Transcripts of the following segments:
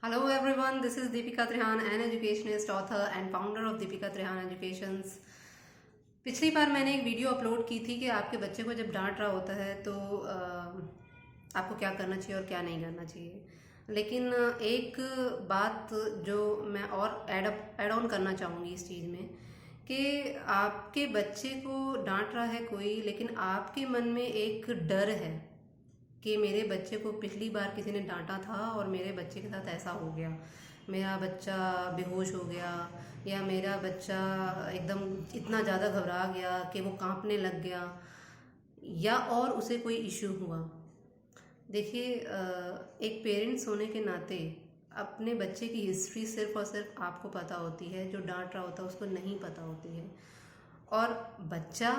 Hello everyone, this is Deepika Trehan, an educationist, author and founder of Deepika Trehan Educations। पिछली बार मैंने एक video upload की थी कि आपके बच्चे को जब डांट रहा होता है तो आपको क्या करना चाहिए और क्या नहीं करना चाहिए। लेकिन एक बात जो मैं और ऐड ऑन करना चाहूँगी इस चीज़ में कि आपके बच्चे को डांट रहा है कोई, लेकिन आपके मन में एक डर है कि मेरे बच्चे को पिछली बार किसी ने डांटा था और मेरे बच्चे के साथ ऐसा हो गया, मेरा बच्चा बेहोश हो गया या मेरा बच्चा एकदम इतना ज़्यादा घबरा गया कि वो कांपने लग गया या और उसे कोई इश्यू हुआ। देखिए, एक पेरेंट्स होने के नाते अपने बच्चे की हिस्ट्री सिर्फ और सिर्फ आपको पता होती है, जो डांट रहा होता है उसको नहीं पता होती है। और बच्चा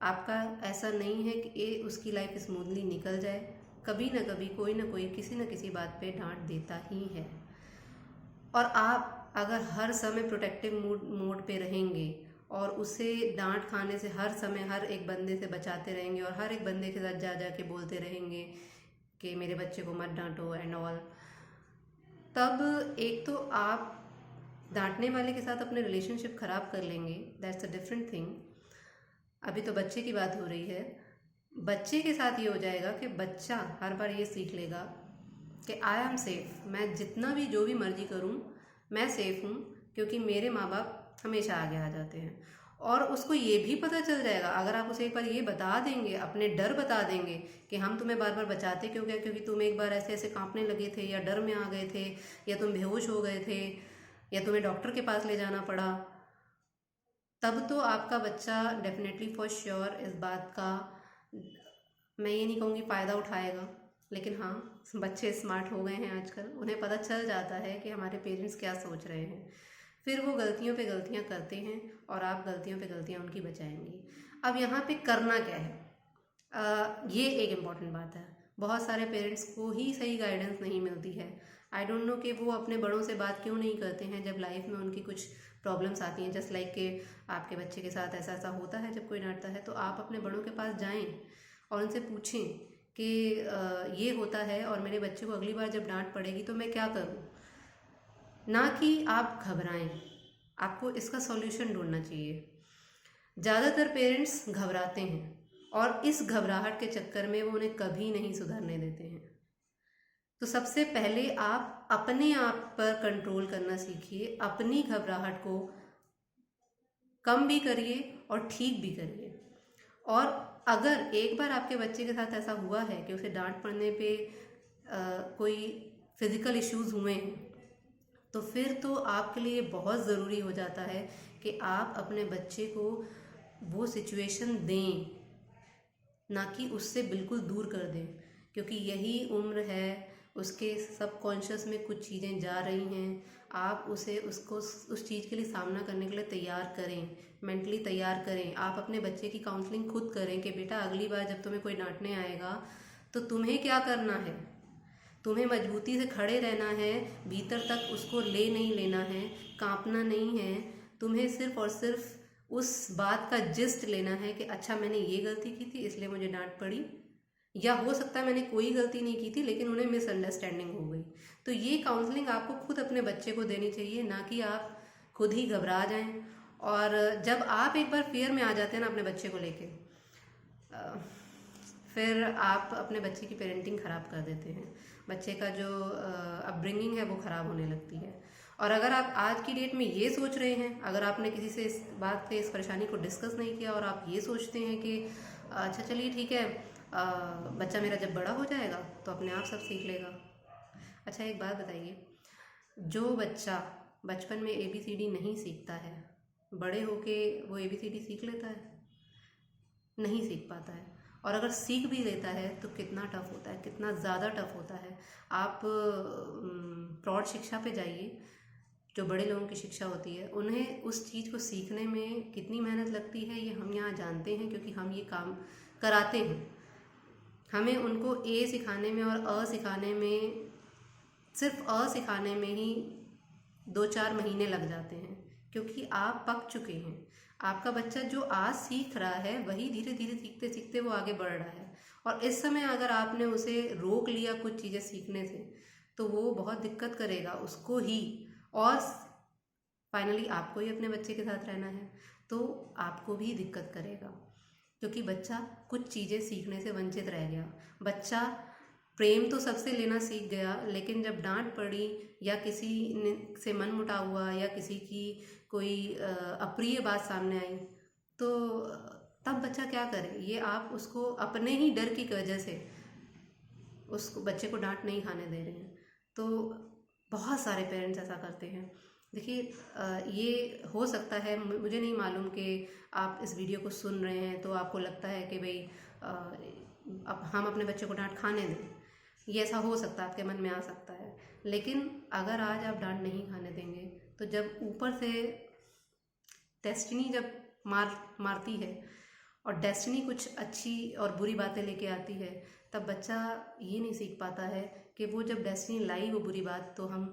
आपका ऐसा नहीं है कि ये उसकी लाइफ स्मूथली निकल जाए, कभी ना कभी कोई ना कोई किसी न किसी बात पे डांट देता ही है। और आप अगर हर समय प्रोटेक्टिव मोड पे रहेंगे और उसे डांट खाने से हर समय हर एक बंदे से बचाते रहेंगे और हर एक बंदे के साथ जा जा के बोलते रहेंगे कि मेरे बच्चे को मत डांटो एंड ऑल, तब एक तो आप डांटने वाले के साथ अपने रिलेशनशिप ख़राब कर लेंगे। That's a different thing. अभी तो बच्चे की बात हो रही है। बच्चे के साथ ये हो जाएगा कि बच्चा हर बार ये सीख लेगा कि आई एम सेफ, मैं जितना भी जो भी मर्जी करूँ मैं सेफ हूँ, क्योंकि मेरे माँ बाप हमेशा आगे आ जाते हैं। और उसको ये भी पता चल जाएगा, अगर आप उसे एक बार ये बता देंगे, अपने डर बता देंगे कि हम तुम्हें बार बार बचाते क्यों गए, क्योंकि तुम एक बार ऐसे ऐसे कांपने लगे थे या डर में आ गए थे या तुम बेहोश हो गए थे या तुम्हें डॉक्टर के पास ले जाना पड़ा, तब तो आपका बच्चा डेफिनेटली फॉर श्योर इस बात का, मैं ये नहीं कहूँगी फ़ायदा उठाएगा, लेकिन हाँ, बच्चे स्मार्ट हो गए हैं आजकल, उन्हें पता चल जाता है कि हमारे पेरेंट्स क्या सोच रहे हैं। फिर वो गलतियों पे गलतियाँ करते हैं और आप गलतियों पे गलतियाँ उनकी बचाएंगी। अब यहाँ पे करना क्या है, ये एक इम्पॉर्टेंट बात है। बहुत सारे पेरेंट्स को ही सही गाइडेंस नहीं मिलती है। आई डोंट नो कि वो अपने बड़ों से बात क्यों नहीं करते हैं जब लाइफ में उनकी कुछ प्रॉब्लम्स आती हैं। जस्ट लाइक कि आपके बच्चे के साथ ऐसा ऐसा होता है, जब कोई डांटता है तो आप अपने बड़ों के पास जाएं और उनसे पूछें कि ये होता है और मेरे बच्चे को अगली बार जब डांट पड़ेगी तो मैं क्या करूं। ना कि आप घबराएं, आपको इसका सॉल्यूशन ढूंढना चाहिए। ज़्यादातर पेरेंट्स घबराते हैं और इस घबराहट के चक्कर में वो उन्हें कभी नहीं सुधरने देते हैं। तो सबसे पहले आप अपने आप पर कंट्रोल करना सीखिए, अपनी घबराहट को कम भी करिए और ठीक भी करिए। और अगर एक बार आपके बच्चे के साथ ऐसा हुआ है कि उसे डांट पड़ने पे कोई फिज़िकल इश्यूज़ हुए हैं, तो फिर तो आपके लिए बहुत ज़रूरी हो जाता है कि आप अपने बच्चे को वो सिचुएशन दें, ना कि उससे बिल्कुल दूर कर दें, क्योंकि यही उम्र है, उसके सबकॉन्शियस में कुछ चीज़ें जा रही हैं। आप उसे उसको उस चीज़ के लिए सामना करने के लिए तैयार करें, मेंटली तैयार करें। आप अपने बच्चे की काउंसलिंग खुद करें कि बेटा अगली बार जब तुम्हें कोई डांटने आएगा तो तुम्हें क्या करना है, तुम्हें मजबूती से खड़े रहना है, भीतर तक उसको ले नहीं लेना है, कांपना नहीं है। तुम्हें सिर्फ और सिर्फ उस बात का जिस्ट लेना है कि अच्छा मैंने ये गलती की थी इसलिए मुझे डांट पड़ी, या हो सकता है मैंने कोई गलती नहीं की थी लेकिन उन्हें मिसअंडरस्टैंडिंग हो गई। तो ये काउंसलिंग आपको खुद अपने बच्चे को देनी चाहिए, ना कि आप खुद ही घबरा जाएं। और जब आप एक बार फियर में आ जाते हैं ना अपने बच्चे को लेके, फिर आप अपने बच्चे की पेरेंटिंग ख़राब कर देते हैं। बच्चे का जो अपब्रिंगिंग है वो ख़राब होने लगती है। और अगर आप आज की डेट में ये सोच रहे हैं, अगर आपने किसी से इस बात पे, इस परेशानी को डिस्कस नहीं किया और आप ये सोचते हैं कि अच्छा चलिए ठीक है, बच्चा मेरा जब बड़ा हो जाएगा तो अपने आप सब सीख लेगा। अच्छा एक बात बताइए, जो बच्चा बचपन में ABCD नहीं सीखता है, बड़े होके वो ABCD सीख लेता है? नहीं सीख पाता है। और अगर सीख भी लेता है तो कितना टफ होता है, कितना ज़्यादा टफ होता है। आप प्रौढ़ शिक्षा पे जाइए, जो बड़े लोगों की शिक्षा होती है, उन्हें उस चीज़ को सीखने में कितनी मेहनत लगती है ये हम यहाँ जानते हैं, क्योंकि हम ये काम कराते हैं। हमें उनको A सिखाने में और अ सिखाने में, सिर्फ अ सिखाने में ही 2-4 महीने लग जाते हैं, क्योंकि आप पक चुके हैं। आपका बच्चा जो आज सीख रहा है वही धीरे धीरे सीखते सीखते वो आगे बढ़ रहा है। और इस समय अगर आपने उसे रोक लिया कुछ चीज़ें सीखने से, तो वो बहुत दिक्कत करेगा उसको ही, और फाइनली आपको ही अपने बच्चे के साथ रहना है तो आपको भी दिक्कत करेगा, क्योंकि बच्चा कुछ चीज़ें सीखने से वंचित रह गया। बच्चा प्रेम तो सबसे लेना सीख गया, लेकिन जब डांट पड़ी या किसी से मन मुटाव हुआ या किसी की कोई अप्रिय बात सामने आई, तो तब बच्चा क्या करे? ये आप उसको अपने ही डर की वजह से उसको बच्चे को डांट नहीं खाने दे रहे हैं। तो बहुत सारे पेरेंट्स ऐसा करते हैं। देखिए, ये हो सकता है, मुझे नहीं मालूम कि आप इस वीडियो को सुन रहे हैं तो आपको लगता है कि भाई अब हम अपने बच्चे को डांट खाने दें, ये ऐसा हो सकता है, आपके मन में आ सकता है। लेकिन अगर आज आप डांट नहीं खाने देंगे तो जब ऊपर से डेस्टिनी जब मारती है और डेस्टिनी कुछ अच्छी और बुरी बातें लेके आती है, तब बच्चा ये नहीं सीख पाता है कि वो जब डेस्टिनी लाई वो बुरी बात तो हम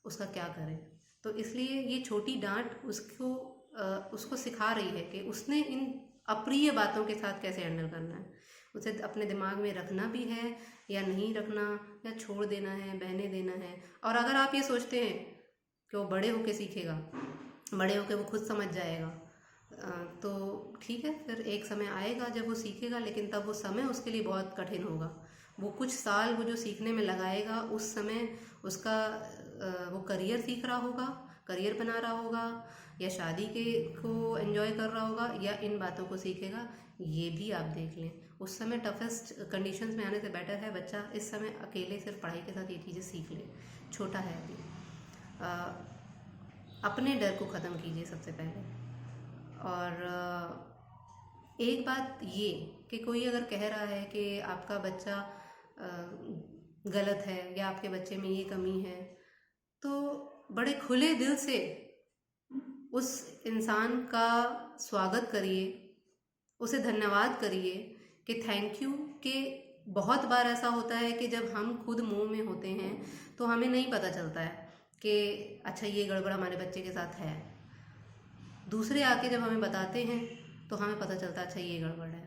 उसका क्या करें। तो इसलिए ये छोटी डांट उसको सिखा रही है कि उसने इन अप्रिय बातों के साथ कैसे हैंडल करना है। उसे अपने दिमाग में रखना भी है या नहीं रखना, या छोड़ देना है, बहने देना है। और अगर आप ये सोचते हैं कि वो बड़े होके सीखेगा, बड़े होके वो खुद समझ जाएगा, तो ठीक है, फिर एक समय आएगा जब वो सीखेगा, लेकिन तब वो समय उसके लिए बहुत कठिन होगा। वो कुछ साल वो जो सीखने में लगाएगा, उस समय उसका वो करियर सीख रहा होगा, करियर बना रहा होगा, या शादी को एंजॉय कर रहा होगा, या इन बातों को सीखेगा, ये भी आप देख लें। उस समय टफेस्ट कंडीशंस में आने से बेटर है बच्चा इस समय अकेले सिर्फ पढ़ाई के साथ ये चीज़ें सीख ले। छोटा है अभी, अपने डर को ख़त्म कीजिए सबसे पहले। और एक बात ये कि कोई अगर कह रहा है कि आपका बच्चा गलत है या आपके बच्चे में ये कमी है, तो बड़े खुले दिल से उस इंसान का स्वागत करिए, उसे धन्यवाद करिए कि थैंक यू। कि बहुत बार ऐसा होता है कि जब हम खुद मुंह में होते हैं तो हमें नहीं पता चलता है कि अच्छा ये गड़बड़ हमारे बच्चे के साथ है। दूसरे आके जब हमें बताते हैं तो हमें पता चलता है अच्छा ये गड़बड़ है।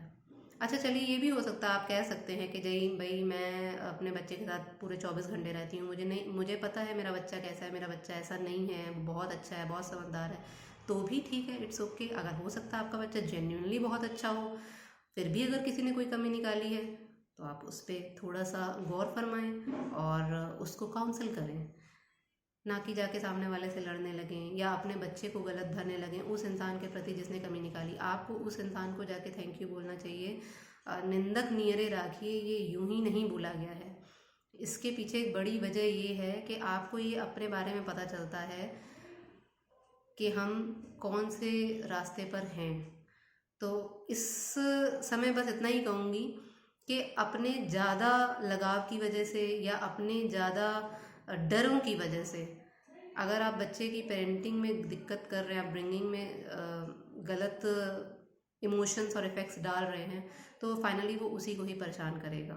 अच्छा चलिए, ये भी हो सकता है, आप कह सकते हैं कि जय भाई मैं अपने बच्चे के साथ पूरे 24 घंटे रहती हूँ, मुझे पता है मेरा बच्चा कैसा है, मेरा बच्चा ऐसा नहीं है, बहुत अच्छा है, बहुत समझदार है, तो भी ठीक है, इट्स ओके। अगर हो सकता है आपका बच्चा जेन्युइनली बहुत अच्छा हो, फिर भी अगर किसी ने कोई कमी निकाली है तो आप उस पर थोड़ा सा गौर फरमाएं और उसको काउंसल करें, ना कि जाके सामने वाले से लड़ने लगें या अपने बच्चे को गलत भरने लगें उस इंसान के प्रति जिसने कमी निकाली। आपको उस इंसान को जाके थैंक यू बोलना चाहिए। निंदक नियरे राखिए, ये यूं ही नहीं बोला गया है। इसके पीछे एक बड़ी वजह ये है कि आपको ये अपने बारे में पता चलता है कि हम कौन से रास्ते पर हैं। तो इस समय बस इतना ही कहूँगी कि अपने ज़्यादा लगाव की वजह से या अपने ज़्यादा डरों की वजह से अगर आप बच्चे की पेरेंटिंग में दिक्कत कर रहे हैं, आप ब्रिंगिंग में गलत इमोशंस और इफ़ेक्ट्स डाल रहे हैं, तो फाइनली वो उसी को ही परेशान करेगा,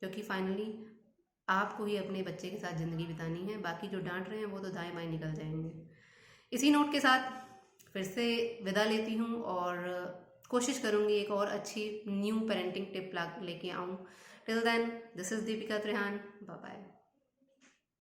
क्योंकि फाइनली आपको ही अपने बच्चे के साथ ज़िंदगी बितानी है। बाकी जो डांट रहे हैं वो तो दाएं बाएं निकल जाएंगे। इसी नोट के साथ फिर से विदा लेती हूँ और कोशिश करूँगी एक और अच्छी न्यू पेरेंटिंग टिप लेके आऊँ। Till then, this is Deepika Trihan, bye bye.